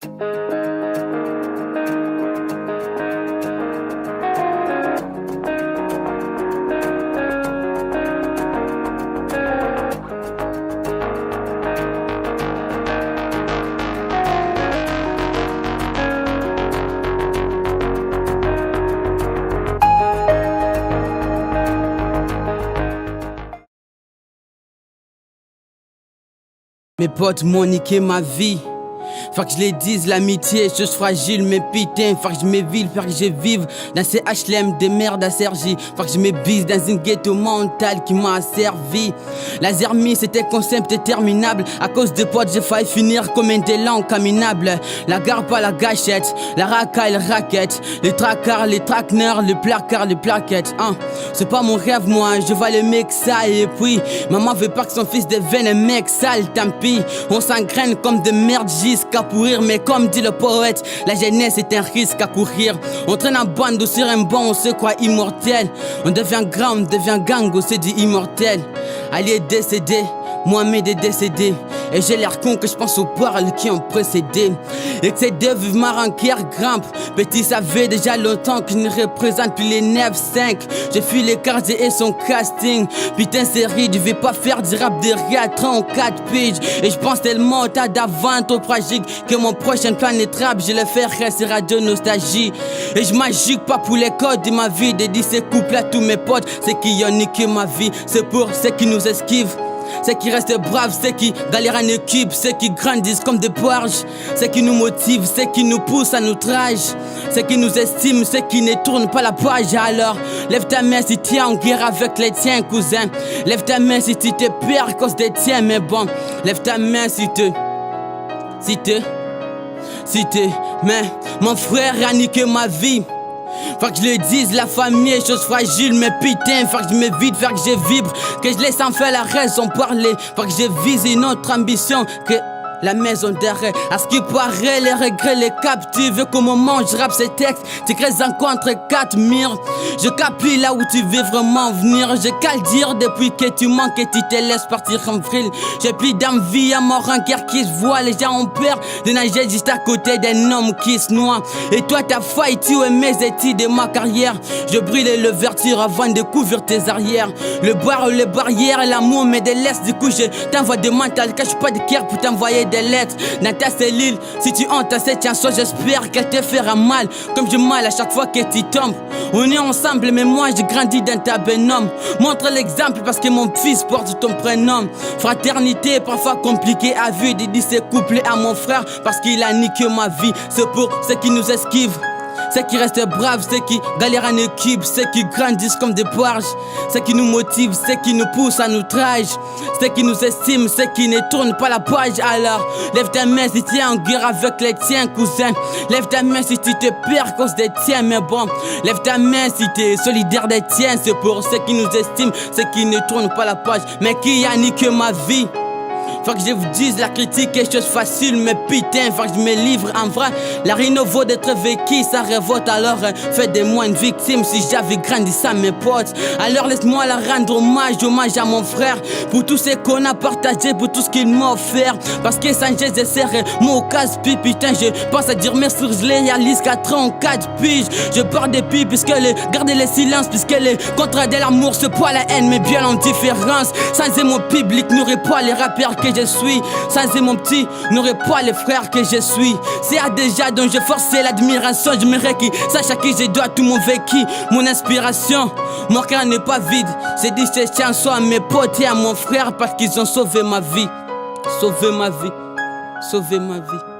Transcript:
Mes potes m'ont niqué ma vie. Faut que je les dise, l'amitié, chose fragile, mais putain, faut que je m'évite, faut que je vive dans ces HLM de merde à Sergi. Faut que je me bise dans une ghetto mentale qui m'a servi. La zermie, c'était concept interminable. À cause de potes, j'ai failli finir comme un délan caminable. La gare, pas la gâchette, la racaille, raquette. Les tracards, les traqueneurs, les placards, les plaquettes. C'est pas mon rêve, moi, je vois le mec sale. Et puis, maman veut pas que son fils devienne un mec sale, tant pis. On s'engraine comme de merde jusqu'à pourrir, mais comme dit le poète, la jeunesse est un risque à courir. On traîne en bande ou sur un banc, on se croit immortel. On devient grand, on devient gang, on se dit immortel. Ali est décédé, Mohamed est décédé. Et j'ai l'air con que je pense aux paroles qui ont précédé. Et que ces deux vivent ma rancœur grimpe. Petit savait déjà longtemps que je ne représente plus les 9-5. Je fuis les quartiers et son casting. Putain série, je vais pas faire du rap de rire à 34 piges. Et je pense tellement au tas d'avant, trop tragique, que mon prochain planète rap, je le ferai sur Radio Nostalgie. Et je m'agique pas pour les codes de ma vie. Dédie ces couples à tous mes potes, c'est qui ont niqué ma vie. C'est pour ceux qui nous esquivent, ceux qui restent braves, ceux qui galèrent en équipe, ceux qui grandissent comme des poarches, ceux qui nous motivent, ceux qui nous poussent à notre âge, ceux qui nous estiment, ceux qui ne tournent pas la page. Alors, lève ta main si tu es en guerre avec les tiens, cousin. Lève ta main si tu te perds à cause des tiens, mais bon. Lève ta main mais mon frère a niqué ma vie. Faut que je le dise, la famille est chose fragile, mais putain, faut que je m'évite, faut que je vibre, que je laisse en faire la raison parler. Faut que je vise une autre ambition que la maison d'arrêt. À ce qui paraît, les regrets les captivent. Qu'au moment où je rappe ces textes, tu crées encore entre 4 murs. Je capte là où tu veux vraiment venir. J'ai qu'à le dire depuis que tu manques et tu te laisses partir en vrille. J'ai plus d'envie à mon rancœur qui se voit. Les gens ont peur de nager juste à côté d'un homme qui se noie. Et toi t'as failli tuer mes études et ma carrière. Je brûle le verture avant de couvrir tes arrières. Le bar, les barrières, l'amour me délaisse. Du coup je t'envoie des mentales, cache pas de cœur pour t'envoyer des lettres dans ta cellule. Si tu hontes à cette chanson, j'espère qu'elle te fera mal, comme j'ai mal à chaque fois que tu tombes. On est ensemble, mais moi j'ai grandi dans ta bonhomme. Montre l'exemple parce que mon fils porte ton prénom. Fraternité parfois compliquée à vivre. Dédie ces couplets à mon frère parce qu'il a niqué ma vie. C'est pour ceux qui nous esquivent, ceux qui restent braves, ceux qui galèrent en équipe, ceux qui grandissent comme des poarches, ceux qui nous motivent, ceux qui nous poussent à notre âge, ceux qui nous estiment, ceux qui ne tournent pas la page. Alors, lève ta main si tu es en guerre avec les tiens, cousin. Lève ta main si tu te perds à cause des tiens, mais bon. Lève ta main si tu es solidaire des tiens. C'est pour ceux qui nous estiment, ceux qui ne tournent pas la page, mais qui a niqué ma vie. Faut que je vous dise, la critique est chose facile, mais putain, faut que je me livre en vrai. La rhino vaut d'être vécu, ça révolte. Alors faites de moi une victime si j'avais grandi ça, mes potes. Alors laisse-moi la rendre hommage à mon frère, pour tout ce qu'on a partagé, pour tout ce qu'il m'a offert. Parce que sans je serais mon casse-pipe, putain, je pense à dire merci, je les réalise qu'à 34 piges. Je pars des pipes puisque les garder le silence, puisque les contrats de l'amour, c'est pas la haine, mais bien l'indifférence. Sans mon public, n'aurait pas les rappeurs que je suis. Sans mon petit, n'aurais pas les frères que je suis. C'est à déjà dont je forçais l'admiration. Je me requis, sache à qui je dois tout mon vécu, mon inspiration. Mon cœur n'est pas vide. C'est dit ces chansons à mes potes et à mon frère parce qu'ils ont sauvé ma vie. Sauvé ma vie. Sauvé ma vie.